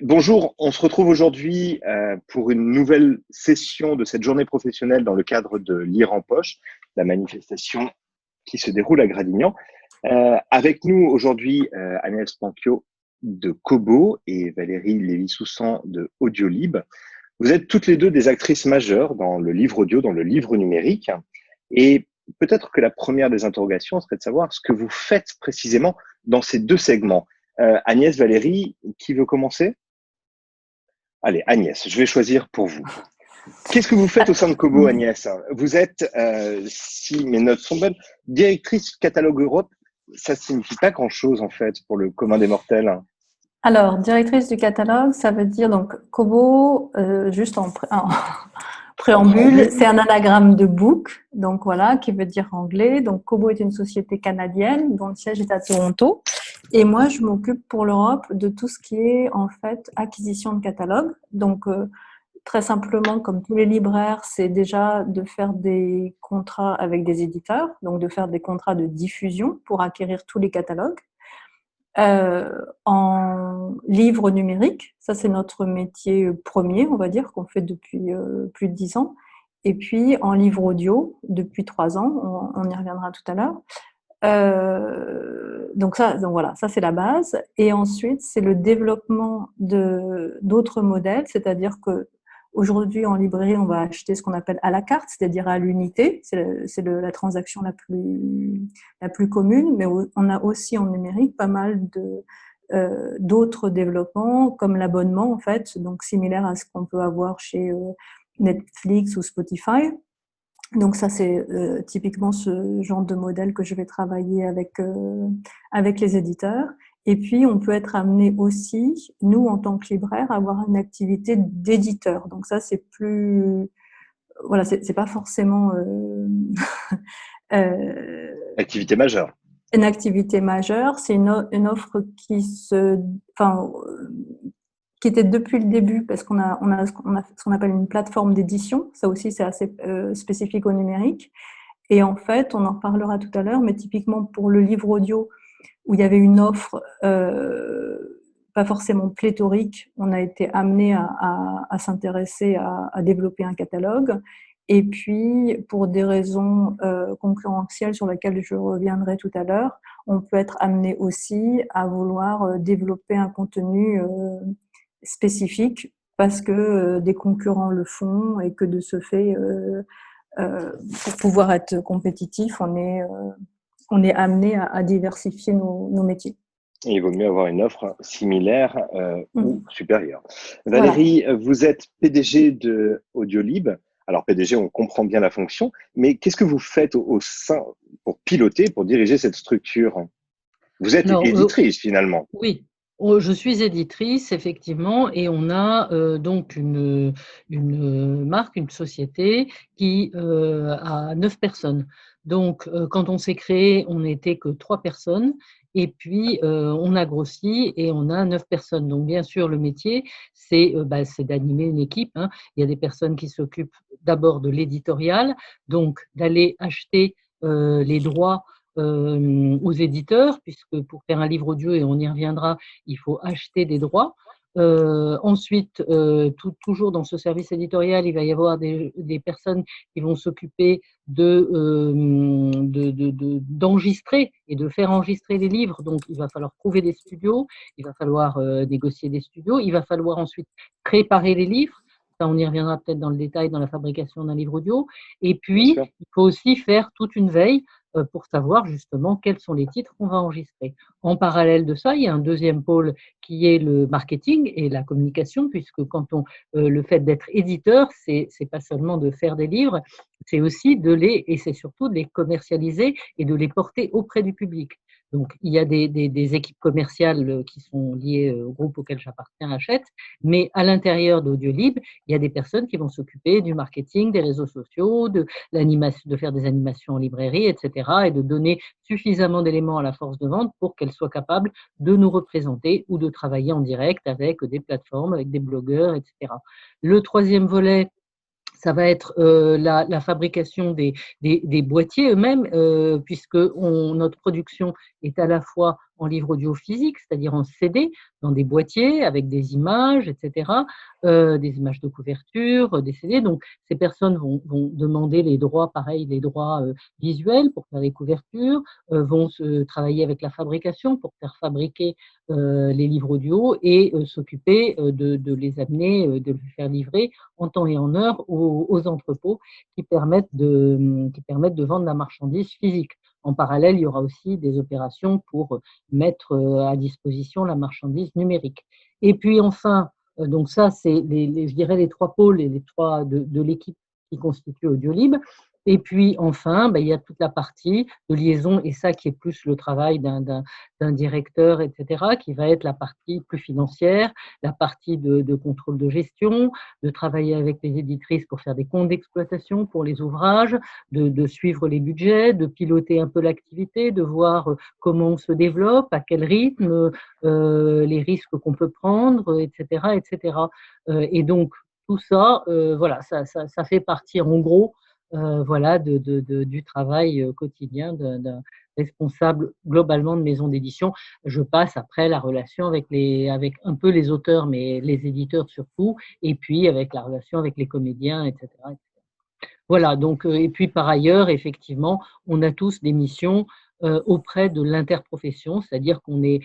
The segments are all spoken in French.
Bonjour, on se retrouve aujourd'hui pour une nouvelle session de cette journée professionnelle dans le cadre de Lire en poche, la manifestation qui se déroule à Gradignan. Avec nous aujourd'hui Agnès Panquio de Kobo et Valérie Lévy-Soussan de Audiolib. Vous êtes toutes les deux des actrices majeures dans le livre audio, dans le livre numérique. Et peut-être que la première des interrogations serait de savoir ce que vous faites précisément dans ces deux segments. Agnès, Valérie, qui veut commencer? Allez, Agnès, je vais choisir pour vous. Qu'est-ce que vous faites au sein de Kobo, Agnès? Vous êtes, si mes notes sont bonnes, directrice catalogue Europe. Ça signifie pas grand-chose, en fait, pour le commun des mortels. Alors, directrice du catalogue, ça veut dire donc Kobo, juste en préambule, c'est un anagramme de book, donc voilà, qui veut dire anglais. Donc Kobo est une société canadienne dont le siège est à Toronto. Et moi, je m'occupe pour l'Europe de tout ce qui est en fait acquisition de catalogue. Donc très simplement, comme tous les libraires, c'est déjà de faire des contrats avec des éditeurs, donc de faire des contrats de diffusion pour acquérir tous les catalogues. En livre numérique, ça c'est notre métier premier, on va dire, qu'on fait depuis plus de 10 ans. Et puis en livre audio, depuis 3 ans, on y reviendra tout à l'heure. Donc voilà, ça c'est la base. Et ensuite, c'est le développement d'autres modèles, c'est-à-dire que aujourd'hui en librairie, on va acheter ce qu'on appelle à la carte, c'est-à-dire à l'unité. C'est la transaction la plus commune, mais on a aussi en numérique pas mal d'autres développements, comme l'abonnement en fait, donc similaire à ce qu'on peut avoir chez Netflix ou Spotify. Donc ça, c'est typiquement ce genre de modèle que je vais travailler avec les éditeurs. Et puis, on peut être amené aussi, nous, en tant que libraire, à avoir une activité d'éditeur. Donc ça, c'est plus... Voilà, c'est pas forcément Activité majeure. une activité majeure. C'est une offre qui était depuis le début, parce qu'on a ce qu'on appelle une plateforme d'édition. Ça aussi, c'est assez spécifique au numérique. Et en fait, on en reparlera tout à l'heure, mais typiquement pour le livre audio, où il y avait une offre pas forcément pléthorique, on a été amené à s'intéresser à développer un catalogue. Et puis, pour des raisons concurrentielles sur lesquelles je reviendrai tout à l'heure, on peut être amené aussi à vouloir développer un contenu spécifique parce que des concurrents le font et que de ce fait, pour pouvoir être compétitif, on est amené à diversifier nos métiers. Et il vaut mieux avoir une offre similaire ou supérieure. Voilà. Valérie, vous êtes PDG de Audiolib. Alors PDG, on comprend bien la fonction, mais qu'est-ce que vous faites au sein pour piloter, pour diriger cette structure? Vous êtes éditrice finalement. Oui, je suis éditrice, effectivement, et on a donc une marque, une société qui a 9 personnes. Donc, quand on s'est créé, on n'était que 3 personnes, et puis on a grossi et on a 9 personnes. Donc, bien sûr, le métier, c'est d'animer une équipe, hein. Il y a des personnes qui s'occupent d'abord de l'éditorial, donc d'aller acheter les droits aux éditeurs, puisque pour faire un livre audio, et on y reviendra, il faut acheter des droits. Ensuite, toujours dans ce service éditorial, il va y avoir des personnes qui vont s'occuper d'enregistrer et de faire enregistrer les livres. Donc, il va falloir trouver des studios, il va falloir négocier des studios, il va falloir ensuite préparer les livres. Ça, on y reviendra peut-être dans le détail dans la fabrication d'un livre audio. Et puis, il faut aussi faire toute une veille pour savoir justement quels sont les titres qu'on va enregistrer. En parallèle de ça, il y a un deuxième pôle qui est le marketing et la communication, puisque le fait d'être éditeur, c'est pas seulement de faire des livres, c'est aussi et c'est surtout de les commercialiser et de les porter auprès du public. Donc, il y a des équipes commerciales qui sont liées au groupe auquel j'appartiens, Hachette, mais à l'intérieur d'Audiolib, il y a des personnes qui vont s'occuper du marketing, des réseaux sociaux, de faire des animations en librairie, etc., et de donner suffisamment d'éléments à la force de vente pour qu'elle soit capable de nous représenter ou de travailler en direct avec des plateformes, avec des blogueurs, etc. Le troisième volet, ça va être la fabrication des boîtiers eux-mêmes, puisque notre production est à la fois en livre audio physique, c'est-à-dire en CD, dans des boîtiers avec des images, etc., des images de couverture, des CD. Donc, ces personnes vont demander les droits, pareil, les droits visuels pour faire les couvertures, vont travailler avec la fabrication pour faire fabriquer les livres audio et s'occuper de les amener, de les faire livrer en temps et en heure aux entrepôts qui permettent de vendre la marchandise physique. En parallèle, il y aura aussi des opérations pour mettre à disposition la marchandise numérique. Et puis enfin, donc ça, c'est je dirais les trois pôles, les trois de l'équipe qui constitue Audiolib. Et puis enfin, il y a toute la partie de liaison, et ça qui est plus le travail d'un directeur, etc., qui va être la partie plus financière, la partie de contrôle de gestion, de travailler avec les éditrices pour faire des comptes d'exploitation pour les ouvrages, de suivre les budgets, de piloter un peu l'activité, de voir comment on se développe, à quel rythme, les risques qu'on peut prendre, etc., etc. Et donc, tout ça, voilà, ça fait partie en gros voilà, du travail quotidien d'un responsable globalement de maison d'édition. Je passe après la relation avec un peu les auteurs, mais les éditeurs surtout, et puis avec la relation avec les comédiens, etc. Voilà, donc, et puis par ailleurs, effectivement, on a tous des missions auprès de l'interprofession, c'est-à-dire qu'on est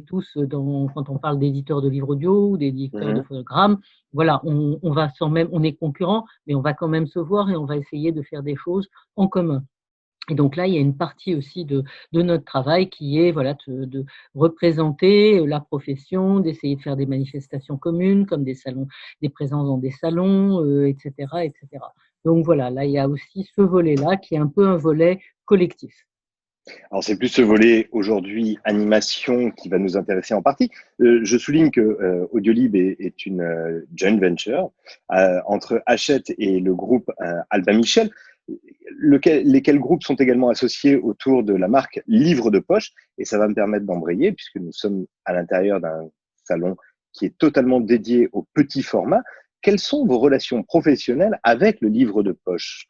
tous, quand on parle d'éditeurs de livres audio ou d'éditeurs de phonogrammes, voilà, on est concurrents, mais on va quand même se voir et on va essayer de faire des choses en commun. Et donc là, il y a une partie aussi de notre travail qui est voilà, de représenter la profession, d'essayer de faire des manifestations communes, comme des salons, des présences dans des salons, etc., etc. Donc voilà, là, il y a aussi ce volet-là qui est un peu un volet collectif. Alors, c'est plus ce volet aujourd'hui animation qui va nous intéresser en partie. Je souligne que Audiolib est une joint venture entre Hachette et le groupe Albin Michel, lesquels groupes sont également associés autour de la marque Livre de Poche. Et ça va me permettre d'embrayer, puisque nous sommes à l'intérieur d'un salon qui est totalement dédié au petit format. Quelles sont vos relations professionnelles avec le livre de poche?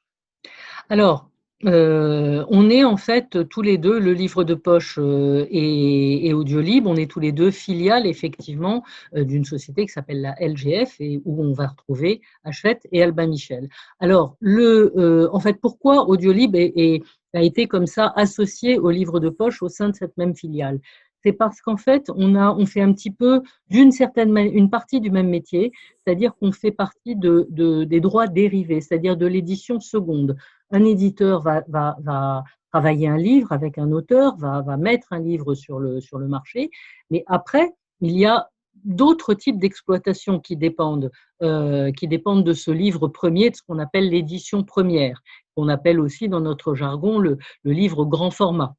Alors, on est en fait tous les deux, le livre de poche et Audiolib, on est tous les deux filiales effectivement d'une société qui s'appelle la LGF et où on va retrouver Hachette et Albin Michel. Alors, en fait, pourquoi Audiolib a été comme ça associé au livre de poche au sein de cette même filiale? C'est parce qu'en fait, on fait un petit peu une partie du même métier, c'est-à-dire qu'on fait partie des droits dérivés, c'est-à-dire de l'édition seconde. Un éditeur va travailler un livre avec un auteur, va mettre un livre sur le marché, mais après, il y a d'autres types d'exploitation qui dépendent de ce livre premier, de ce qu'on appelle l'édition première, qu'on appelle aussi dans notre jargon le livre grand format.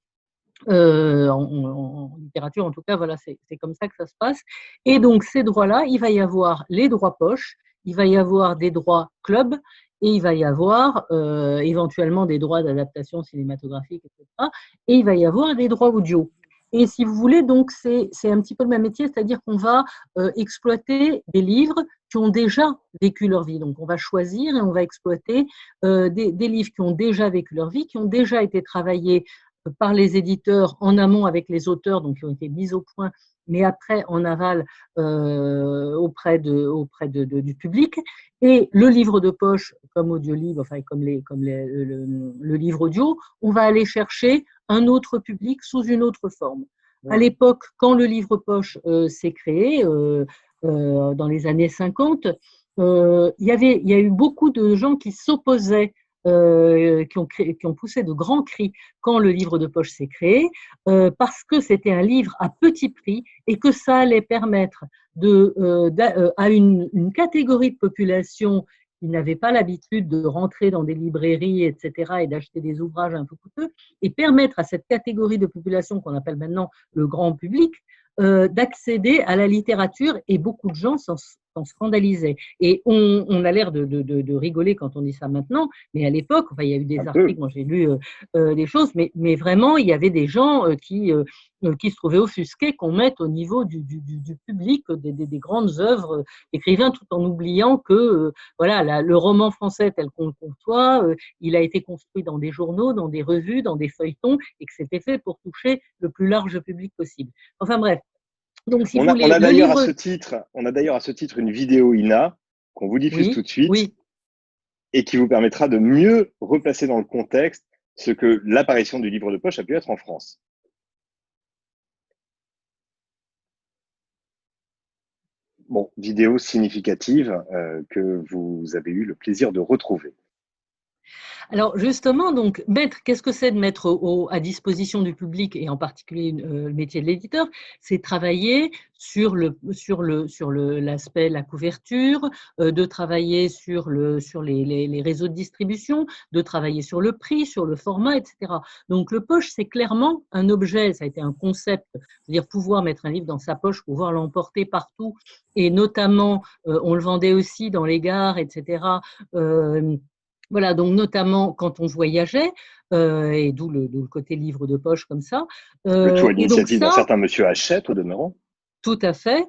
En littérature, en tout cas, voilà, c'est comme ça que ça se passe. Et donc, ces droits-là, il va y avoir les droits poche, il va y avoir des droits club, et il va y avoir éventuellement des droits d'adaptation cinématographique, etc. Et il va y avoir des droits audio. Et si vous voulez, donc, c'est un petit peu le même métier, c'est-à-dire qu'on va exploiter des livres qui ont déjà vécu leur vie. Donc, on va choisir et on va exploiter des livres qui ont déjà vécu leur vie, qui ont déjà été travaillés par les éditeurs en amont avec les auteurs, donc qui ont été mis au point, mais après en aval auprès du public. Et le livre de poche, comme Audiolib, enfin comme le livre audio, on va aller chercher un autre public sous une autre forme. À l'époque, quand le livre poche s'est créé, dans les années 50, il y a eu beaucoup de gens qui s'opposaient qui ont poussé de grands cris quand le livre de poche s'est créé, parce que c'était un livre à petit prix et que ça allait permettre à une catégorie de population qui n'avait pas l'habitude de rentrer dans des librairies, etc., et d'acheter des ouvrages un peu coûteux, et permettre à cette catégorie de population qu'on appelle maintenant le grand public d'accéder à la littérature, et beaucoup de gens s'en scandalisait. Et on a l'air de rigoler quand on dit ça maintenant, mais à l'époque, enfin, il y a eu des articles, moi j'ai lu des choses, mais vraiment, il y avait des gens qui se trouvaient offusqués qu'on mette au niveau du public des grandes œuvres d'écrivains, tout en oubliant que voilà, le roman français tel qu'on le conçoit, il a été construit dans des journaux, dans des revues, dans des feuilletons, et que c'était fait pour toucher le plus large public possible. Enfin bref. Donc, si On vous a, voulez, on a le d'ailleurs livre... à ce titre une vidéo INA qu'on vous diffuse tout de suite oui. Et qui vous permettra de mieux replacer dans le contexte ce que l'apparition du livre de poche a pu être en France. Bon, vidéo significative que vous avez eu le plaisir de retrouver. Alors justement, donc qu'est-ce que c'est de mettre à disposition du public et en particulier le métier de l'éditeur? C'est travailler sur l'aspect, la couverture, de travailler sur les réseaux de distribution, de travailler sur le prix, sur le format, etc. Donc le poche, c'est clairement un objet, ça a été un concept, c'est-à-dire pouvoir mettre un livre dans sa poche, pouvoir l'emporter partout, et notamment on le vendait aussi dans les gares, etc. Voilà, donc notamment quand on voyageait, et d'où le côté livre de poche comme ça. Le tout à Et donc l'initiative d'un ça, certain monsieur Hachette, au demeurant. tout à fait.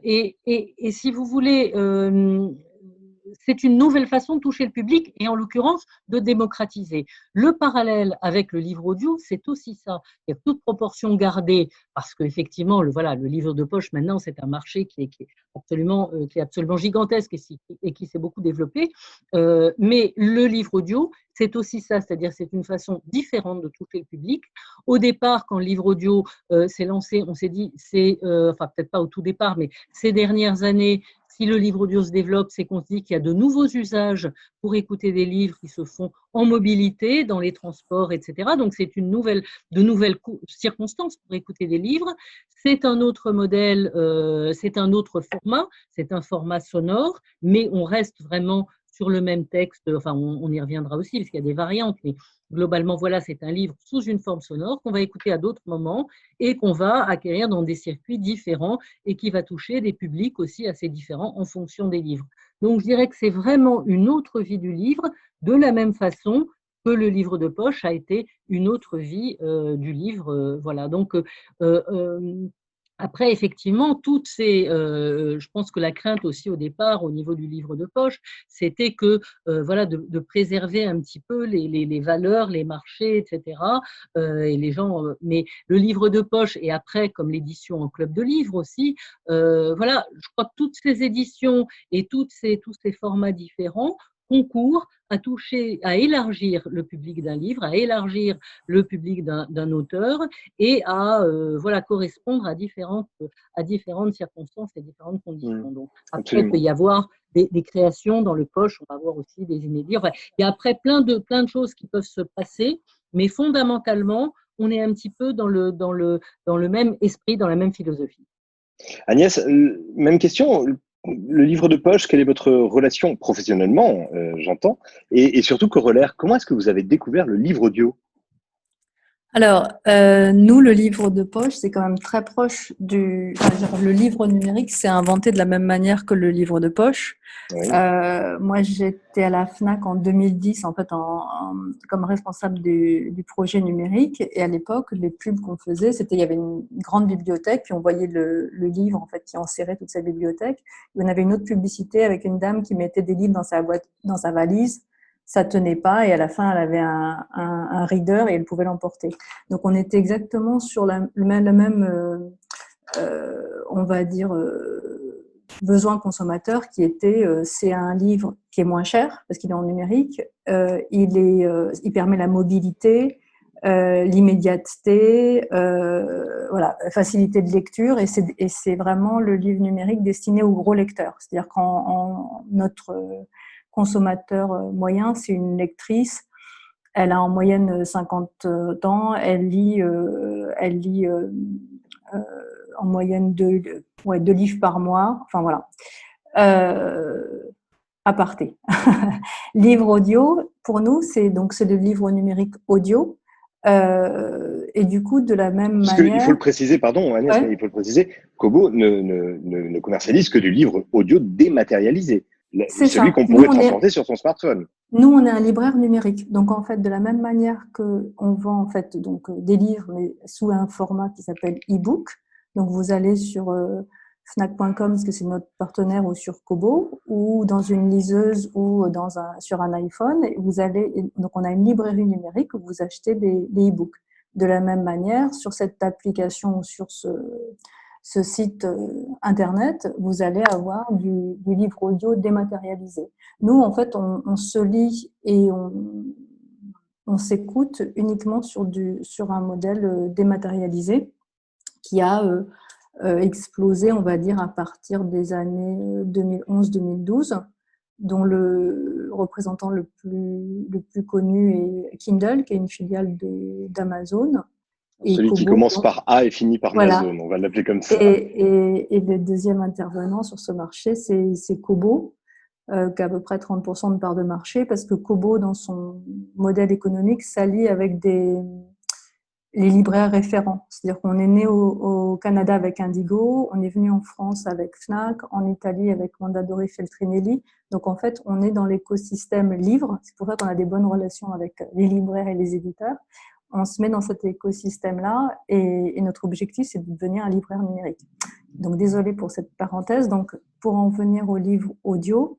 Et si vous voulez, c'est une nouvelle façon de toucher le public et en l'occurrence de démocratiser. Le parallèle avec le livre audio, c'est aussi ça. Il y a toute proportion gardée parce qu'effectivement, le livre de poche maintenant, c'est un marché qui est absolument gigantesque et qui s'est beaucoup développé. Mais le livre audio, c'est aussi ça, c'est-à-dire c'est une façon différente de toucher le public. Au départ, quand le livre audio s'est lancé, on s'est dit, enfin peut-être pas au tout départ, mais ces dernières années, si le livre audio se développe, c'est qu'on se dit qu'il y a de nouveaux usages pour écouter des livres qui se font en mobilité, dans les transports, etc. Donc, c'est de nouvelles circonstances pour écouter des livres. C'est un autre modèle, c'est un autre format, c'est un format sonore, mais on reste vraiment sur le même texte. Enfin, on y reviendra aussi, parce qu'il y a des variantes, mais globalement, voilà, c'est un livre sous une forme sonore qu'on va écouter à d'autres moments et qu'on va acquérir dans des circuits différents et qui va toucher des publics aussi assez différents en fonction des livres. Donc, je dirais que c'est vraiment une autre vie du livre, de la même façon que le livre de poche a été une autre vie du livre. Voilà. Donc, après, effectivement, je pense que la crainte aussi au départ, au niveau du livre de poche, c'était que, voilà, de préserver un petit peu les valeurs, les marchés, etc. Et les gens, mais le livre de poche et après, comme l'édition en club de livres aussi, voilà, je crois que toutes ces éditions et tous ces formats différents concourent à élargir le public d'un livre, à élargir le public d'un auteur et à voilà, correspondre à différentes circonstances et différentes conditions. Donc, après, il peut y avoir des créations dans le poche, on va voir aussi des inédits. Enfin, il y a après plein de choses qui peuvent se passer, mais fondamentalement, on est un petit peu dans le même esprit, dans la même philosophie. Agnès, même question. Le livre de poche, quelle est votre relation professionnellement, j'entends, et surtout corollaire, comment est-ce que vous avez découvert le livre audio? Alors, nous, le livre de poche, c'est quand même très proche le livre numérique, c'est inventé de la même manière que le livre de poche. Oui. Moi, j'étais à la FNAC en 2010, en fait, comme responsable du projet numérique. Et à l'époque, les pubs qu'on faisait, il y avait une grande bibliothèque, puis on voyait le livre, en fait, qui enserrait toute sa bibliothèque. Et on avait une autre publicité avec une dame qui mettait des livres dans sa valise. Ça tenait pas et à la fin, elle avait un reader et elle pouvait l'emporter. Donc, on était exactement sur le même on va dire, besoin consommateur qui était, c'est un livre qui est moins cher parce qu'il est en numérique, il permet la mobilité, l'immédiateté, voilà, facilité de lecture et c'est vraiment le livre numérique destiné aux gros lecteurs. C'est-à-dire qu'en notre consommateur moyen, c'est une lectrice. Elle a en moyenne 50 ans. Elle lit en moyenne 2 livres par mois. Enfin voilà. Aparté. Livre audio, pour nous, c'est le livre numérique audio. Et du coup, de la même Parce qu'il faut manière… le préciser, pardon Agnès, Ouais, mais il faut le préciser, Kobo ne commercialise que du livre audio dématérialisé, c'est celui ça. qu'on pourrait transporter sur son smartphone. Nous, on est un libraire numérique. Donc, en fait, de la même manière qu'on vend en fait donc des livres, mais sous un format qui s'appelle e-book. Donc, vous allez sur Fnac.com, parce que c'est notre partenaire, ou sur Kobo, ou dans une liseuse, ou sur un iPhone. Et donc, on a une librairie numérique où vous achetez les e-books. De la même manière, sur cette application ou sur ce site internet, vous allez avoir du livre audio dématérialisé. Nous, en fait, on se lit et on s'écoute uniquement sur un modèle dématérialisé qui a explosé, on va dire, à partir des années 2011-2012, dont le représentant le plus connu est Kindle, qui est une filiale d'Amazon, et Celui qui Kobo. commence par A et finit par Voilà. Amazon, on va l'appeler comme ça. Et le deuxième intervenant sur ce marché, c'est Kobo, qui a à peu près 30% de part de marché, parce que Kobo, dans son modèle économique, s'allie avec les libraires référents. C'est-à-dire qu'on est né au Canada avec Indigo, on est venu en France avec Fnac, en Italie avec Mondadori Feltrinelli. Donc en fait, on est dans l'écosystème livre. C'est pour ça qu'on a des bonnes relations avec les libraires et les éditeurs. On se met dans cet écosystème-là et notre objectif, c'est de devenir un libraire numérique. Donc désolé pour cette parenthèse. Donc pour en venir au livre audio,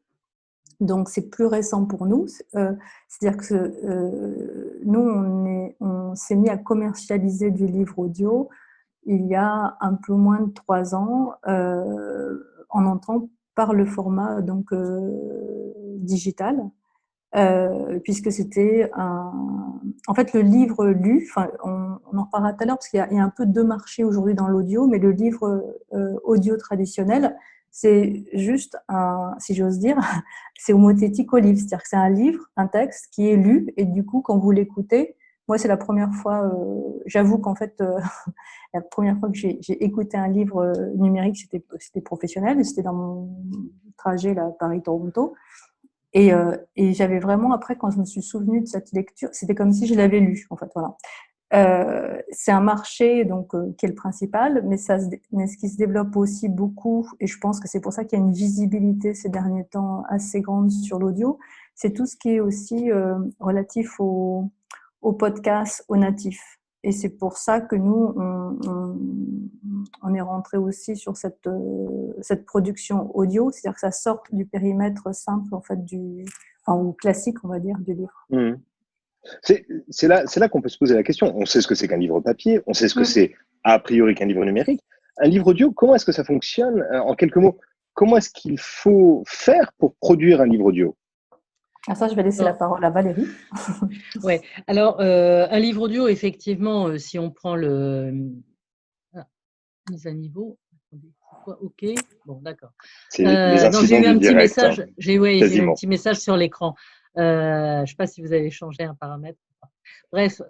donc c'est plus récent pour nous, c'est-à-dire que nous on s'est mis à commercialiser du livre audio il y a un peu moins de 3 ans, en entrant par le format donc digital, puisque c'était en fait le livre lu. Enfin, on en reparlera tout à l'heure parce qu'il y a un peu deux marchés aujourd'hui dans l'audio, mais le livre audio traditionnel, c'est juste si j'ose dire, c'est homothétique au livre, c'est-à-dire que c'est un livre, un texte qui est lu, et du coup quand vous l'écoutez, moi c'est la première fois, j'avoue qu'en fait la première fois que j'ai écouté un livre numérique, c'était professionnel, c'était dans mon trajet là Paris-Toronto. Et j'avais vraiment, après, quand je me suis souvenue de cette lecture, c'était comme si je l'avais lu, en fait, voilà. C'est un marché donc qui est le principal, mais ce qui se développe aussi beaucoup, et je pense que c'est pour ça qu'il y a une visibilité ces derniers temps assez grande sur l'audio, c'est tout ce qui est aussi relatif au podcast, au natif. Et c'est pour ça que nous, on est rentré aussi sur cette production audio, c'est-à-dire que ça sort du périmètre simple, en fait, ou classique, on va dire, du livre. Mmh. C'est là qu'on peut se poser la question. On sait ce que c'est qu'un livre papier, on sait ce que c'est a priori qu'un livre numérique. Un livre audio, comment est-ce que ça fonctionne? En quelques mots, comment est-ce qu'il faut faire pour produire un livre audio? Alors ça, je vais laisser la parole à Valérie. Oui, alors un livre audio, effectivement, si on prend mise à niveau, attendez, c'est quoi? OK, bon, d'accord. C'est les Non, j'ai incidents eu un du petit direct, hein, message, j'ai eu un quasiment. petit message sur l'écran. Je ne sais pas si vous avez changé un paramètre. Bref,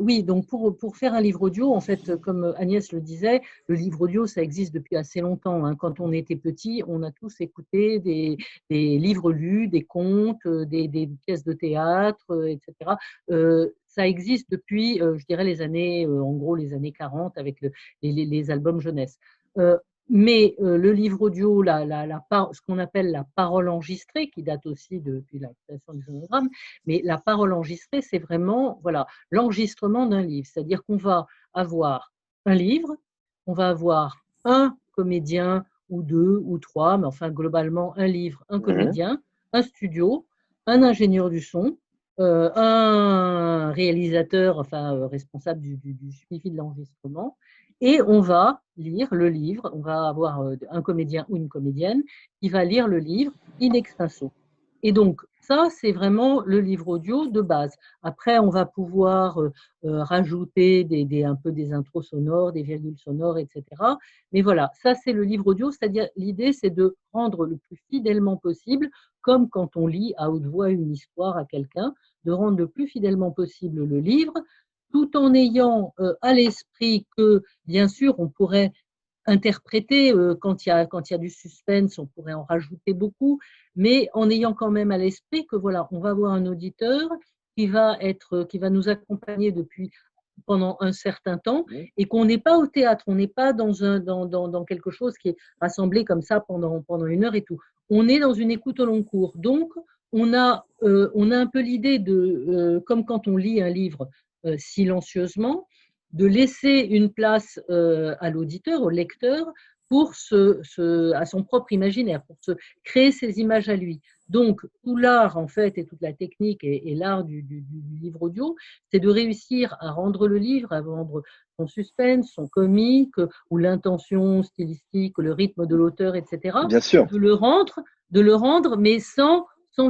oui, donc pour faire un livre audio, en fait, comme Agnès le disait, le livre audio, ça existe depuis assez longtemps, hein. Quand on était petit, on a tous écouté des livres lus, des contes, des pièces de théâtre, etc. Ça existe depuis, je dirais, les années, en gros, les années 40 avec les albums jeunesse. Mais le livre audio, ce qu'on appelle la parole enregistrée, qui date aussi depuis la création du phonogramme, mais la parole enregistrée, c'est vraiment l'enregistrement d'un livre. C'est-à-dire qu'on va avoir un livre, on va avoir un comédien ou deux ou trois, mais enfin globalement un livre, un comédien, un studio, un ingénieur du son, un réalisateur, enfin responsable du suivi de l'enregistrement, et on va lire le livre. On va avoir un comédien ou une comédienne qui va lire le livre in extenso. Et donc, ça, c'est vraiment le livre audio de base. Après, on va pouvoir rajouter un peu des intros sonores, des virgules sonores, etc. Mais voilà, ça, c'est le livre audio. C'est-à-dire, l'idée, c'est de rendre le plus fidèlement possible, comme quand on lit à haute voix une histoire à quelqu'un, de rendre le plus fidèlement possible le livre, tout en ayant à l'esprit que, bien sûr, on pourrait interpréter quand il y a du suspense, on pourrait en rajouter beaucoup, mais en ayant quand même à l'esprit que voilà, on va avoir un auditeur qui va nous accompagner depuis pendant un certain temps Oui. et qu'on n'est pas au théâtre, on n'est pas dans quelque chose qui est rassemblé comme ça pendant une heure et tout. On est dans une écoute au long cours. Donc, on a un peu l'idée comme quand on lit un livre silencieusement, de laisser une place à l'auditeur, au lecteur, pour à son propre imaginaire, pour se créer ses images à lui. Donc, tout l'art, en fait, et toute la technique et l'art du livre audio, c'est de réussir à rendre le livre, à rendre son suspense, son comique, ou l'intention stylistique, le rythme de l'auteur, etc., Bien sûr. de le rendre, mais sans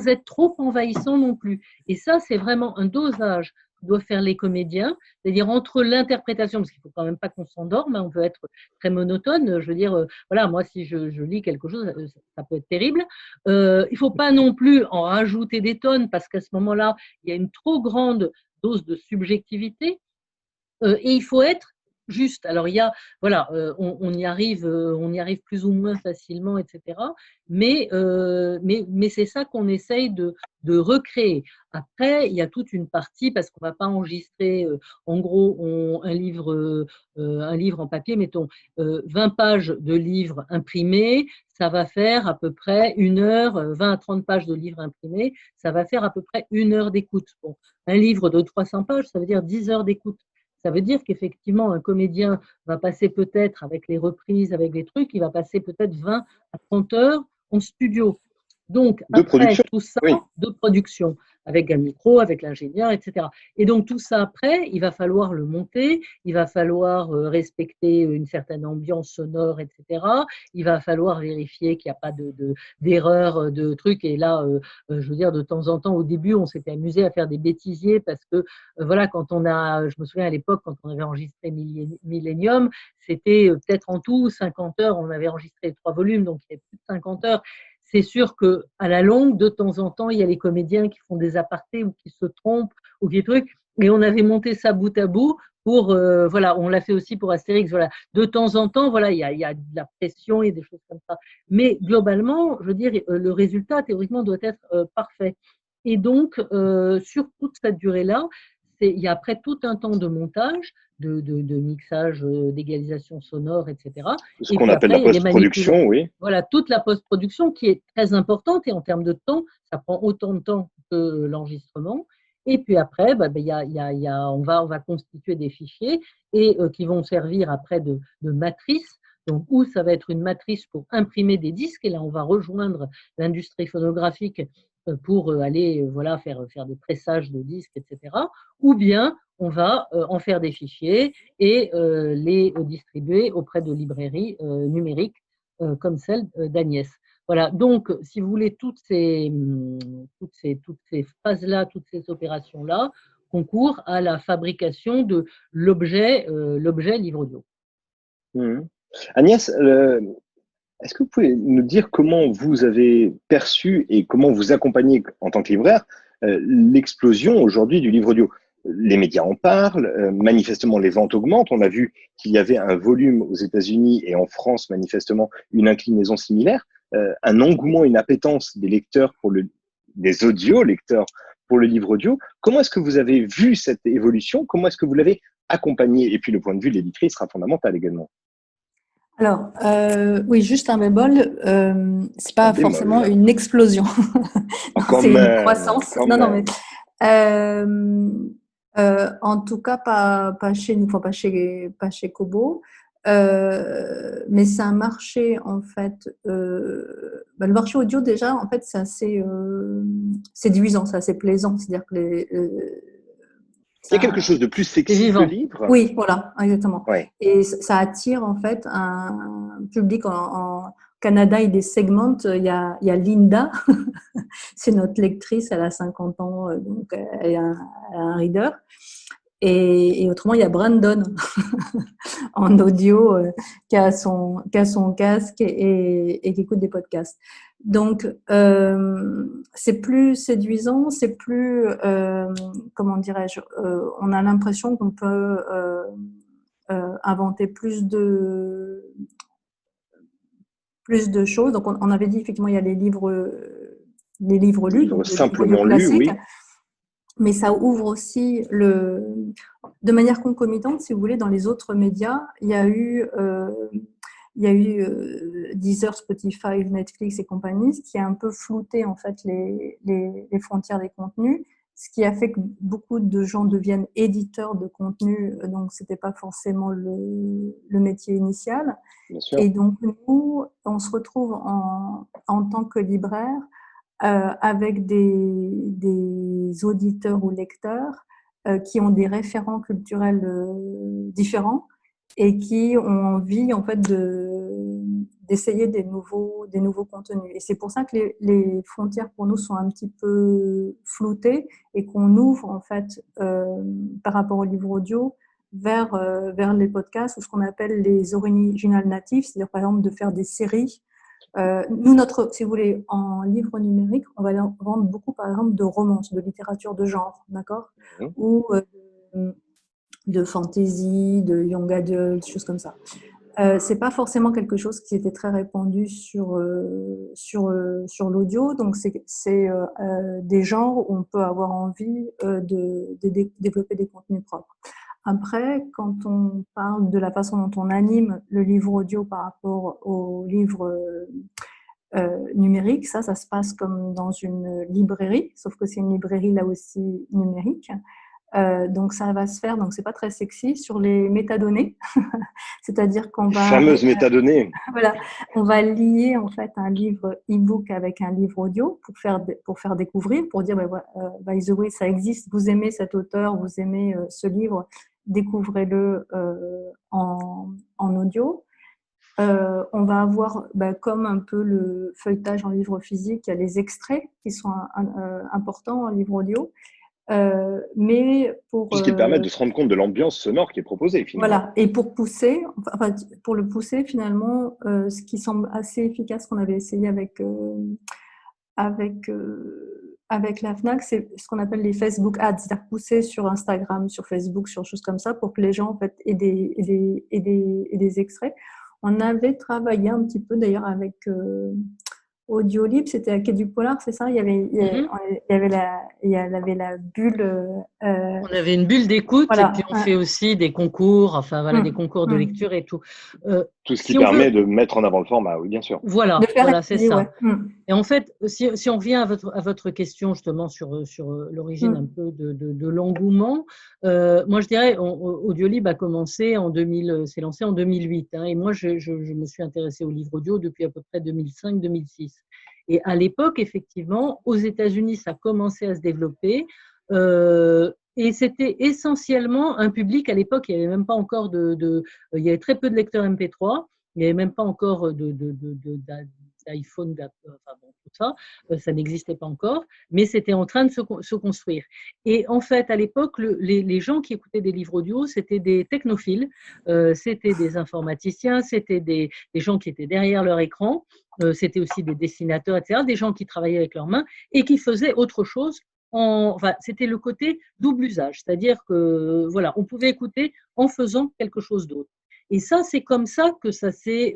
être trop envahissant non plus. Et ça, c'est vraiment un dosage que doivent faire les comédiens, c'est-à-dire entre l'interprétation, parce qu'il ne faut quand même pas qu'on s'endorme, hein, on peut être très monotone, je veux dire, voilà, moi, si je lis quelque chose, ça peut être terrible. Il ne faut pas non plus en rajouter des tonnes, parce qu'à ce moment-là, il y a une trop grande dose de subjectivité, et il faut être juste. Alors, voilà, on y arrive plus ou moins facilement, etc. Mais c'est ça qu'on essaye de recréer. Après, il y a toute une partie, parce qu'on ne va pas enregistrer, en gros, un livre en papier, mettons, 20 pages de livres imprimés, ça va faire à peu près 1 heure, 20 à 30 pages de livres imprimés, ça va faire à peu près 1 heure d'écoute. Bon, un livre de 300 pages, ça veut dire 10 heures d'écoute. Ça veut dire qu'effectivement, un comédien va passer peut-être, avec les reprises, avec les trucs, il va passer peut-être 20 à 30 heures en studio. Donc, De après production. tout ça, Oui. de production, avec un micro, avec l'ingénieur, etc. Et donc, tout ça, après, il va falloir le monter, il va falloir respecter une certaine ambiance sonore, etc. Il va falloir vérifier qu'il n'y a pas d'erreur, de trucs. Et là, je veux dire, de temps en temps, au début, on s'était amusé à faire des bêtisiers parce que, voilà, je me souviens à l'époque, quand on avait enregistré Millennium, c'était peut-être en tout 50 heures, on avait enregistré 3 volumes, donc il y avait plus de 50 heures. C'est sûr qu'à la longue, de temps en temps, il y a les comédiens qui font des apartés ou qui se trompent ou qui trucs. Et on avait monté ça bout à bout pour, voilà, on l'a fait aussi pour Astérix. Voilà. De temps en temps, voilà, il y a de la pression et des choses comme ça. Mais globalement, je veux dire, le résultat, théoriquement, doit être parfait. Et donc, sur toute cette durée-là, il y a après tout un temps de montage, de mixage, d'égalisation sonore, etc. Ce Et qu'on puis appelle après, la il y a les manipulations. post-production, oui. Voilà, toute la post-production qui est très importante et en termes de temps, ça prend autant de temps que l'enregistrement. Et puis après, on va constituer des fichiers et qui vont servir après de matrice. Donc, où ça va être une matrice pour imprimer des disques, et là, on va rejoindre l'industrie phonographique pour aller voilà, faire des pressages de disques, etc. Ou bien on va en faire des fichiers et les distribuer auprès de librairies numériques comme celle d'Agnès. Voilà, donc si vous voulez, toutes ces phases-là, toutes ces opérations-là concourent à la fabrication de l'objet livre audio. Mmh. Agnès, est-ce que vous pouvez nous dire comment vous avez perçu et comment vous accompagnez en tant que libraire l'explosion aujourd'hui du livre audio? Les médias en parlent, manifestement les ventes augmentent. On a vu qu'il y avait un volume aux États-Unis et en France, manifestement, une inclinaison similaire, un engouement, une appétence des lecteurs des audio-lecteurs pour le livre audio. Comment est-ce que vous avez vu cette évolution? Comment est-ce que vous l'avez accompagnée? Et puis le point de vue de l'éditrice sera fondamental également. Alors, oui, juste un bémol, c'est pas forcément une explosion. Non, c'est une croissance. Non, mais en tout cas pas chez nous, enfin pas chez Kobo. Mais c'est un marché en fait. Le marché audio déjà, en fait, c'est assez séduisant, c'est assez plaisant. C'est-à-dire que il y a quelque chose de plus sexy que le livre. Oui, voilà, exactement. Ouais. Et ça attire en fait un public en Canada, il y a des segments. Il y a Linda, c'est notre lectrice, elle a 50 ans, donc elle a un reader. Et autrement, il y a Brandon en audio qui a son casque et qui écoute des podcasts. Donc, c'est plus séduisant, c'est plus, comment dirais-je, on a l'impression qu'on peut inventer plus de choses. Donc, on avait dit effectivement, il y a les livres lus, donc Simplement lus, oui. mais ça ouvre aussi de manière concomitante, si vous voulez, dans les autres médias. Il y a eu Deezer, Spotify, Netflix et compagnie, ce qui a un peu flouté en fait les frontières des contenus, ce qui a fait que beaucoup de gens deviennent éditeurs de contenu, donc c'était pas forcément le métier initial. Bien sûr. Et donc nous, on se retrouve en tant que libraire avec des auditeurs ou lecteurs qui ont des référents culturels différents et qui ont envie en fait d'essayer des nouveaux contenus. Et c'est pour ça que les frontières pour nous sont un petit peu floutées et qu'on ouvre en fait par rapport au livre audio vers les podcasts ou ce qu'on appelle les original natives, c'est-à-dire par exemple de faire des séries. Nous, si vous voulez, en livre numérique, on va vendre beaucoup, par exemple, de romances, de littérature de genre, d'accord, ou de fantasy, de young adult, choses comme ça. C'est pas forcément quelque chose qui était très répandu sur l'audio, donc c'est des genres où on peut avoir envie de développer des contenus propres. Après, quand on parle de la façon dont on anime le livre audio par rapport au livre numérique, ça se passe comme dans une librairie, sauf que c'est une librairie là aussi numérique. Donc ça va se faire, donc c'est pas très sexy, sur les métadonnées, c'est-à-dire qu'on va fameuses métadonnées. Voilà, on va lier en fait un livre e-book avec un livre audio pour faire découvrir, pour dire by the way, ça existe, vous aimez cet auteur, vous aimez ce livre, découvrez-le en audio. On va avoir, comme un peu le feuilletage en livre physique, il y a les extraits qui sont importants en livre audio. Mais Puisqu'ils permettent de se rendre compte de l'ambiance sonore qui est proposée, finalement. Voilà, et pour le pousser, finalement, ce qui semble assez efficace qu'on avait essayé avec la Fnac, c'est ce qu'on appelle les Facebook ads, c'est-à-dire pousser sur Instagram, sur Facebook, sur choses comme ça, pour que les gens en fait aient des extraits. On avait travaillé un petit peu d'ailleurs avec Audiolib, c'était à Quai du Polar, c'est ça? Il y avait la bulle. On avait une bulle d'écoute, voilà. Et puis on fait aussi des concours, enfin voilà, des concours de lecture et tout. Tout ce qui permet de mettre en avant le format, oui, bien sûr. Voilà, c'est ça. Ouais. Et en fait, si on revient à votre question justement sur l'origine un peu de l'engouement, moi je dirais, Audiolib a commencé s'est lancé en 2008, hein, et moi je me suis intéressée au livre audio depuis à peu près 2005-2006. Et à l'époque, effectivement, aux États-Unis, ça commençait à se développer. Et c'était essentiellement un public, à l'époque, il n'y avait même pas encore il y avait très peu de lecteurs MP3, il n'y avait même pas encore d'iPhone, enfin bon, tout ça, ça n'existait pas encore, mais c'était en train de se construire. Et en fait, à l'époque, les gens qui écoutaient des livres audio, c'était des technophiles, c'était des informaticiens, c'était des gens qui étaient derrière leur écran, c'était aussi des dessinateurs, etc., des gens qui travaillaient avec leurs mains et qui faisaient autre chose. C'était le côté double usage, c'est-à-dire que voilà, on pouvait écouter en faisant quelque chose d'autre. Et ça, c'est comme ça que ça s'est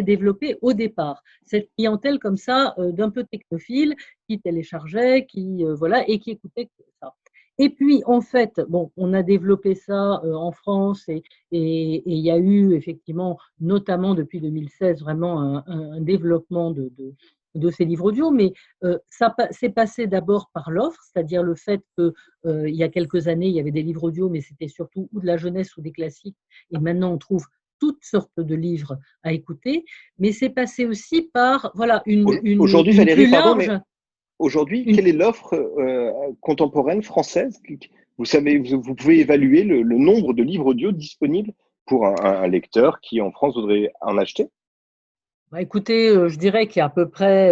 développé au départ. Cette clientèle comme ça, d'un peu technophile, qui téléchargeait, et qui écoutait ça. Et puis, en fait, bon, on a développé ça en France et il y a eu effectivement, notamment depuis 2016, vraiment un développement de ces livres audio, mais ça s'est passé d'abord par l'offre, c'est-à-dire le fait que il y a quelques années, il y avait des livres audio, mais c'était surtout ou de la jeunesse ou des classiques, et maintenant on trouve toutes sortes de livres à écouter, mais c'est passé aussi par une aujourd'hui, Valérie, plus large. Aujourd'hui, quelle est l'offre contemporaine française? Vous savez, vous pouvez évaluer le nombre de livres audio disponibles pour un lecteur qui, en France, voudrait en acheter? Écoutez, je dirais qu'il y a à peu près,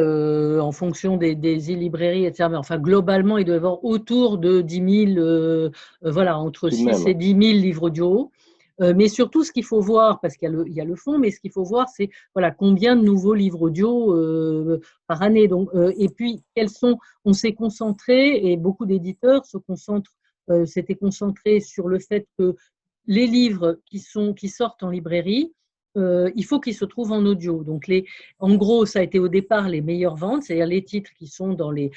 en fonction des e-librairies, etc., mais enfin, globalement, il doit y avoir autour de 10 000, entre 6 et 10 000 livres audio. Mais surtout, ce qu'il faut voir, parce qu'il y a le fond, mais ce qu'il faut voir, c'est combien de nouveaux livres audio par année. Donc, et puis, on s'est concentré, et beaucoup d'éditeurs s'étaient concentrés sur le fait que les livres qui sortent en librairie il faut qu'ils se trouvent en audio. Donc, en gros, ça a été au départ les meilleures ventes, c'est-à-dire les titres qui sont dans les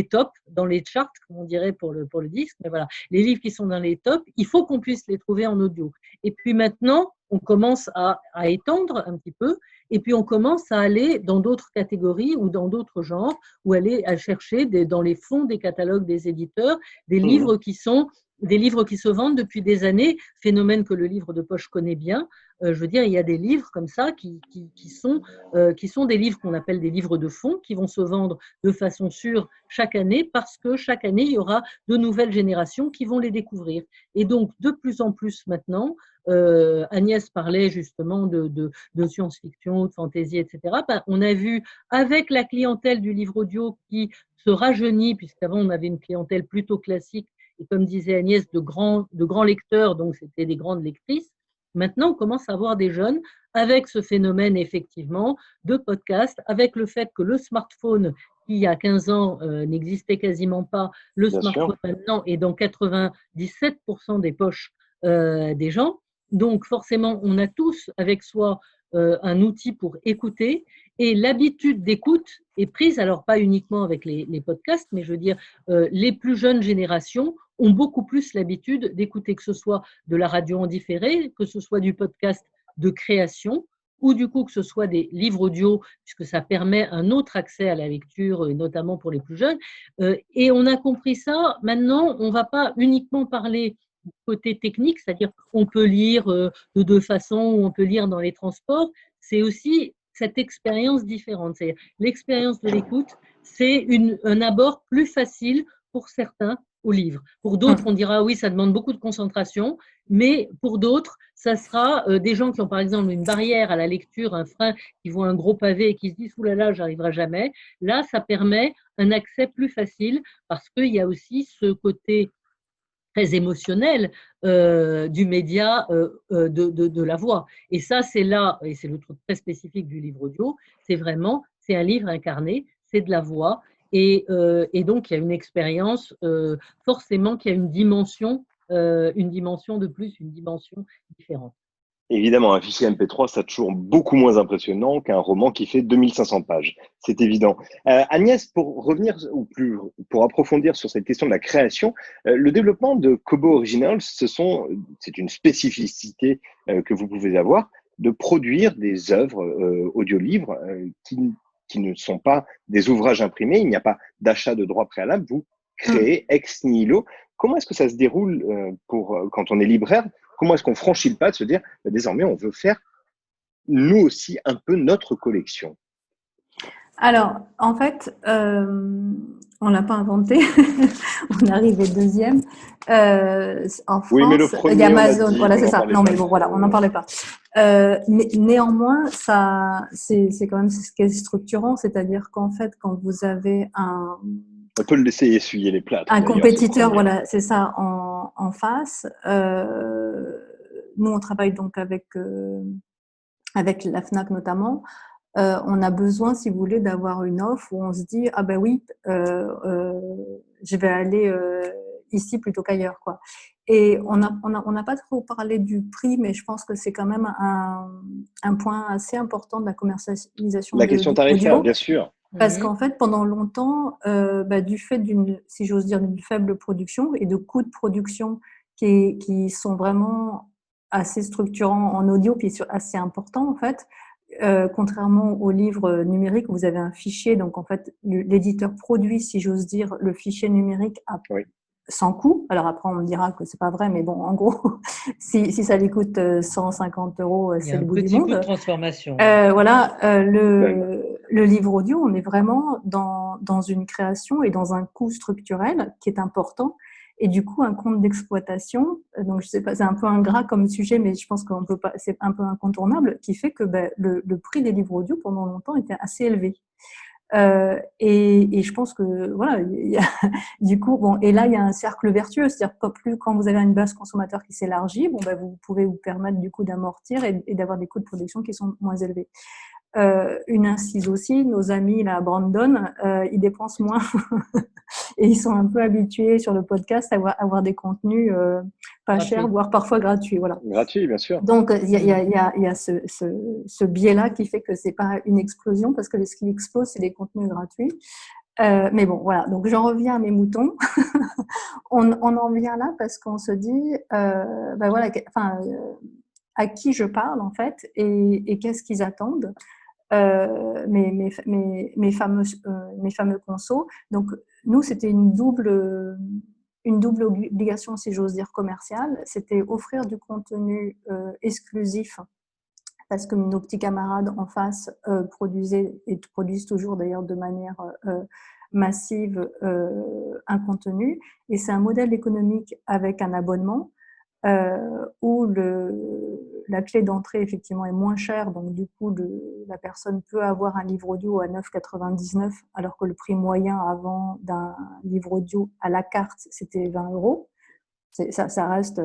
tops, dans les charts, comme on dirait pour le disque. Mais voilà, les livres qui sont dans les tops, il faut qu'on puisse les trouver en audio. Et puis maintenant, on commence à étendre un petit peu, et puis on commence à aller dans d'autres catégories ou dans d'autres genres, ou aller à chercher dans les fonds des catalogues des éditeurs des livres qui se vendent depuis des années, phénomène que le livre de poche connaît bien. Je veux dire, il y a des livres comme ça qui sont des livres qu'on appelle des livres de fond, qui vont se vendre de façon sûre chaque année, parce que chaque année, il y aura de nouvelles générations qui vont les découvrir. Et donc, de plus en plus maintenant, Agnès parlait justement de science-fiction, de fantasy, etc. On a vu, avec la clientèle du livre audio qui se rajeunit, puisqu'avant, on avait une clientèle plutôt classique, et comme disait Agnès, de grands lecteurs, donc c'était des grandes lectrices. Maintenant, on commence à voir des jeunes avec ce phénomène, effectivement, de podcast, avec le fait que le smartphone, qui il y a 15 ans n'existait quasiment pas, le Bien smartphone sûr. maintenant est dans 97% des poches des gens. Donc, forcément, on a tous avec soi un outil pour écouter, et l'habitude d'écoute est prise, alors pas uniquement avec les podcasts, mais je veux dire, les plus jeunes générations ont beaucoup plus l'habitude d'écouter, que ce soit de la radio en différé, que ce soit du podcast de création, ou du coup que ce soit des livres audio, puisque ça permet un autre accès à la lecture, notamment pour les plus jeunes. Et on a compris ça. Maintenant, on ne va pas uniquement parler du côté technique, c'est-à-dire qu'on peut lire de deux façons, ou on peut lire dans les transports. C'est aussi cette expérience différente. C'est-à-dire l'expérience de l'écoute, c'est un abord plus facile pour certains au livre. Pour d'autres, on dira oui, ça demande beaucoup de concentration, mais pour d'autres, ça sera des gens qui ont par exemple une barrière à la lecture, un frein, qui voient un gros pavé et qui se disent ouh là là, j'arriverai jamais. Là, ça permet un accès plus facile, parce qu'il y a aussi ce côté très émotionnel du média de la voix. Et ça, c'est là, et c'est le truc très spécifique du livre audio, c'est un livre incarné, c'est de la voix, et donc il y a une expérience, forcément qu'il y a une dimension de plus, une dimension différente. Évidemment, un fichier MP3, c'est toujours beaucoup moins impressionnant qu'un roman qui fait 2500 pages. C'est évident. Agnès, pour revenir, pour approfondir sur cette question de la création, le développement de Kobo Originals, c'est une spécificité que vous pouvez avoir, de produire des œuvres audiolivres qui ne sont pas des ouvrages imprimés. Il n'y a pas d'achat de droits préalables. Vous créez ex nihilo. Comment est-ce que ça se déroule quand on est libraire? Comment est-ce qu'on franchit le pas de se dire, désormais, on veut faire, nous aussi, un peu notre collection? Alors, en fait, on ne l'a pas inventé. On est arrivé deuxième. En France, oui, mais le premier, il y a Amazon. Voilà, c'est ça. Non, pas. mais bon, voilà, on n'en parlait pas. Mais néanmoins, c'est quand même ce qui est structurant. C'est-à-dire qu'en fait, quand vous avez on peut le laisser essuyer les plâtres. Un compétiteur, voilà, c'est ça, en face. Nous, on travaille donc avec la FNAC notamment. On a besoin, si vous voulez, d'avoir une offre où on se dit ah ben oui, je vais aller ici plutôt qu'ailleurs, quoi. Et on n'a pas trop parlé du prix, mais je pense que c'est quand même un point assez important de la commercialisation. La question tarifaire, audio, bien sûr. parce qu'en fait, pendant longtemps, du fait si j'ose dire, d'une faible production et de coûts de production qui sont vraiment assez structurants en audio, puis assez importants en fait. Contrairement aux livres numériques, vous avez un fichier, donc en fait, l'éditeur produit, si j'ose dire, le fichier numérique sans coût. Alors après, on me dira que c'est pas vrai, mais bon, en gros, si ça lui coûte 150 €, c'est le bout du monde. Il y a un petit coût de transformation. Voilà, le livre audio, on est vraiment dans une création et dans un coût structurel qui est important. Et du coup, un compte d'exploitation, donc je sais pas, c'est un peu ingrat comme sujet, mais je pense qu'on peut pas, c'est un peu incontournable, qui fait que le prix des livres audio pendant longtemps était assez élevé. Et je pense que voilà, du coup, bon, et là il y a un cercle vertueux, c'est-à-dire que quand vous avez une base consommateur qui s'élargit, bon, vous pouvez vous permettre du coup d'amortir et d'avoir des coûts de production qui sont moins élevés. une incise aussi. Nos amis, là, Brandon, ils dépensent moins et ils sont un peu habitués sur le podcast à avoir des contenus pas chers, voire parfois gratuits. Voilà. Gratuit, bien sûr. Donc, il y a ce biais-là qui fait que c'est pas une explosion, parce que ce qui explose, c'est les contenus gratuits. Mais bon, voilà. Donc, j'en reviens à mes moutons. on en vient là parce qu'on se dit, voilà, à qui je parle en fait, et qu'est-ce qu'ils attendent. Mes fameux consos. Donc, nous, c'était une double obligation, si j'ose dire, commerciale. C'était offrir du contenu exclusif, parce que nos petits camarades en face produisaient et produisent toujours d'ailleurs de manière massive un contenu. Et c'est un modèle économique avec un abonnement où la clé d'entrée effectivement est moins chère, donc du coup la personne peut avoir un livre audio à 9,99 €, alors que le prix moyen avant d'un livre audio à la carte c'était 20 €. Ça reste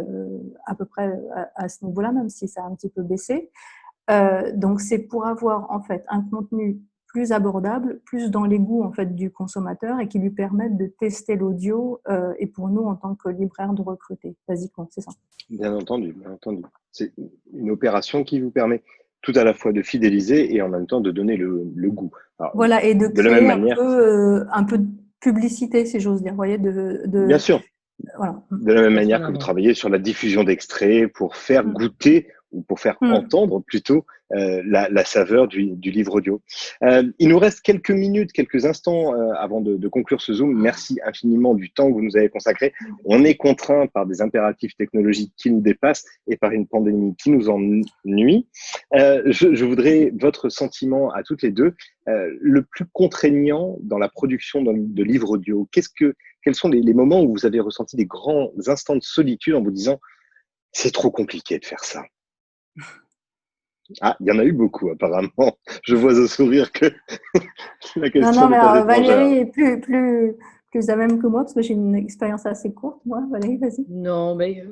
à peu près à ce niveau-là, même si ça a un petit peu baissé. Donc c'est pour avoir en fait un contenu plus abordable, plus dans les goûts en fait du consommateur, et qui lui permettent de tester l'audio, et pour nous en tant que libraire de recruter, basiquement, c'est ça. Bien entendu, bien entendu. C'est une opération qui vous permet tout à la fois de fidéliser et en même temps de donner le goût. Alors, voilà, et de créer la même manière, un peu de publicité, si j'ose dire, vous voyez, bien sûr. Voilà. De la même manière que vous travaillez sur la diffusion d'extraits pour faire goûter ou pour faire entendre plutôt la saveur du livre audio. Il nous reste quelques minutes, quelques instants avant de conclure ce Zoom. Merci infiniment du temps que vous nous avez consacré. On est contraint par des impératifs technologiques qui nous dépassent et par une pandémie qui nous ennuie. Je voudrais votre sentiment à toutes les deux. Le plus contraignant dans la production de livres audio, quels sont les moments où vous avez ressenti des grands instants de solitude en vous disant « c'est trop compliqué de faire ça ». Ah, il y en a eu beaucoup apparemment. Je vois au sourire que la question n'est pas étrangère. Valérie est plus à même que moi, parce que j'ai une expérience assez courte. Moi, Valérie, vas-y. Non, mais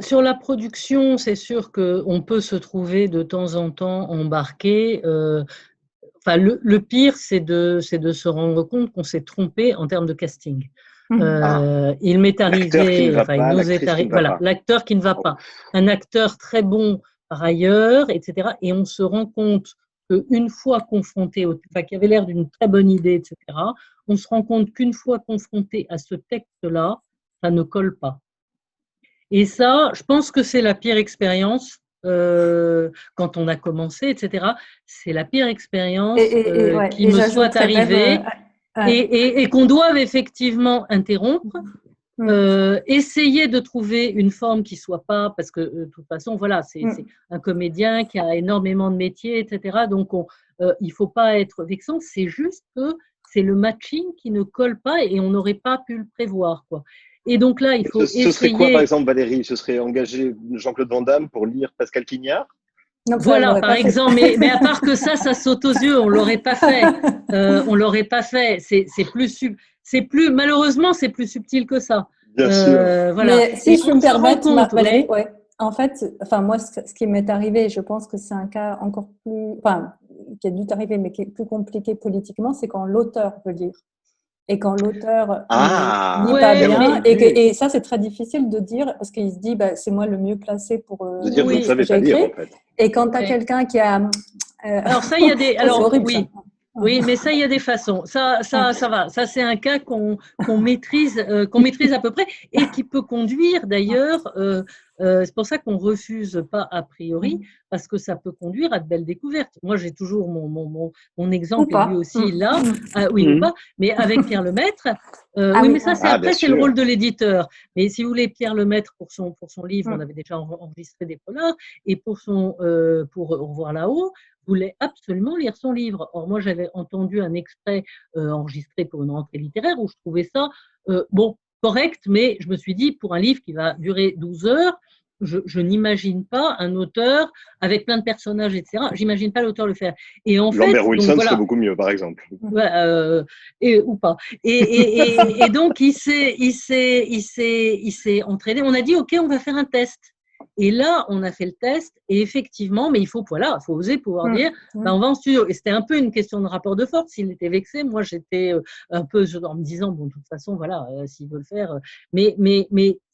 sur la production, c'est sûr qu'on peut se trouver de temps en temps embarqué. Le pire, c'est de se rendre compte qu'on s'est trompé en termes de casting. Il m'est arrivé, il nous est arrivé, voilà, l'acteur qui ne va pas, un acteur très bon par ailleurs, etc. Et on se rend compte qu'une fois confronté, qui avait l'air d'une très bonne idée, etc. On se rend compte qu'une fois confronté à ce texte-là, ça ne colle pas. Et ça, je pense que c'est la pire expérience. Quand on a commencé, etc. C'est la pire expérience qui me soit arrivée et qu'on doive effectivement interrompre. Essayer de trouver une forme qui soit pas, parce que de toute façon, voilà, c'est un comédien qui a énormément de métiers, etc. Donc, il faut pas être vexant. C'est juste que c'est le matching qui ne colle pas et on n'aurait pas pu le prévoir, quoi. Et donc là, il faut essayer… Ce serait quoi, par exemple, Valérie? Ce serait engager Jean-Claude Van Damme pour lire Pascal Quignard? Voilà, par exemple. Mais à part que ça saute aux yeux, on l'aurait pas fait. On l'aurait pas fait. C'est plus malheureusement, c'est plus subtil que ça. Bien sûr. Voilà. Mais si je peux me permettre, Valérie, en fait, moi, ce qui m'est arrivé, je pense que c'est un cas encore plus, qui a dû t'arriver, mais qui est plus compliqué politiquement, c'est quand l'auteur veut lire. Et quand l'auteur lit pas bien, et ça c'est très difficile de dire, parce qu'il se dit c'est moi le mieux placé pour de dire vous ne savez pas lire, en fait. Et quand tu as quelqu'un qui a alors ça il y a des horrible, oui. Ça. Oui, mais ça, il y a des façons. Ça va. Ça, c'est un cas qu'on maîtrise à peu près et qui peut conduire d'ailleurs. C'est pour ça qu'on refuse pas a priori, parce que ça peut conduire à de belles découvertes. Moi, j'ai toujours mon exemple, et lui aussi là. Ou pas. Mais avec Pierre Lemaître. Oui, mais ça, c'est le rôle de l'éditeur. Mais si vous voulez, Pierre Lemaître pour son livre, on avait déjà enregistré des polars, et pour Au revoir là-haut, voulait absolument lire son livre. Or, moi, j'avais entendu un extrait enregistré pour une rentrée littéraire où je trouvais ça, correct, mais je me suis dit, pour un livre qui va durer 12 heures, je n'imagine pas un auteur avec plein de personnages, etc. J'imagine pas l'auteur le faire. Et en fait, Lambert Wilson serait beaucoup mieux, par exemple. Ou pas. Et donc, il s'est entraîné. On a dit, OK, on va faire un test. Et là, on a fait le test et effectivement, mais il faut oser pouvoir dire, on va en studio. Et c'était un peu une question de rapport de force. S'il était vexé, moi, j'étais un peu en me disant, bon, de toute façon, voilà, s'il veut le faire. Mais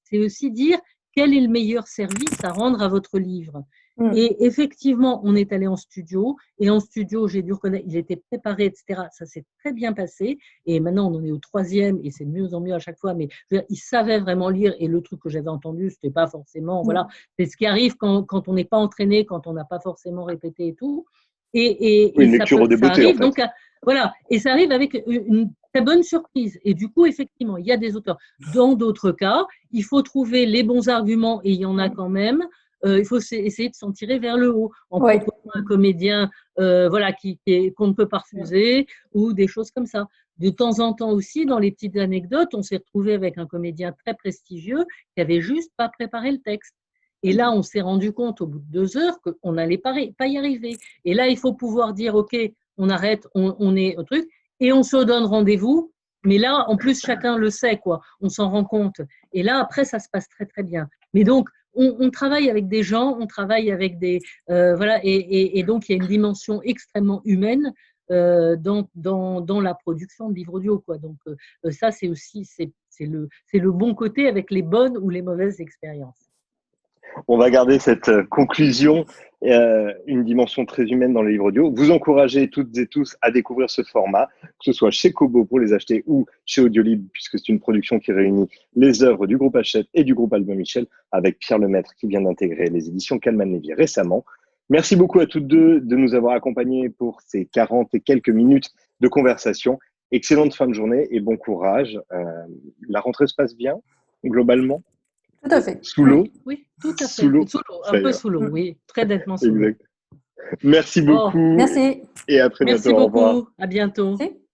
c'est aussi dire quel est le meilleur service à rendre à votre livre. Et effectivement, on est allé en studio. Et en studio, j'ai dû reconnaître, il était préparé, etc. Ça s'est très bien passé. Et maintenant, on en est au 3e et c'est de mieux en mieux à chaque fois. Mais je veux dire, il savait vraiment lire. Et le truc que j'avais entendu, c'était pas forcément, voilà, c'est ce qui arrive quand on n'est pas entraîné, quand on n'a pas forcément répété et tout. Et une lecture de beauté, arrive, en fait. donc, voilà. Et ça arrive avec une très bonne surprise. Et du coup, effectivement, il y a des auteurs. Dans d'autres cas, il faut trouver les bons arguments et il y en a quand même. Il faut essayer de s'en tirer vers le haut en proposant un comédien voilà, qu'on ne peut pas refuser ou des choses comme ça. De temps en temps aussi, dans les petites anecdotes, on s'est retrouvé avec un comédien très prestigieux qui avait juste pas préparé le texte. Et là, on s'est rendu compte au bout de 2 heures qu'on n'allait pas y arriver. Et là, il faut pouvoir dire, OK, on arrête, on est au truc, et on se donne rendez-vous. Mais là, en plus, chacun le sait, quoi. On s'en rend compte. Et là, après, ça se passe très, très bien. Mais donc, on travaille avec des gens, on travaille avec des… voilà, et donc, il y a une dimension extrêmement humaine dans la production de livres audio, quoi. Donc, ça, c'est aussi c'est le bon côté avec les bonnes ou les mauvaises expériences. On va garder cette conclusion, une dimension très humaine dans les livres audio. Vous encouragez toutes et tous à découvrir ce format, que ce soit chez Kobo pour les acheter ou chez Audiolib, puisque c'est une production qui réunit les œuvres du groupe Hachette et du groupe Albin Michel, avec Pierre Lemaître qui vient d'intégrer les éditions Calman Lévy récemment. Merci beaucoup à toutes deux de nous avoir accompagnés pour ces 40 et quelques minutes de conversation. Excellente fin de journée et bon courage. La rentrée se passe bien, globalement? Tout à fait. Sous l'eau? Oui, tout à fait. Sous l'eau. Un peu sous l'eau, oui. Très nettement sous l'eau. Exact. Merci beaucoup. Merci. Et à très bientôt. Merci beaucoup. Au revoir. À bientôt. Merci.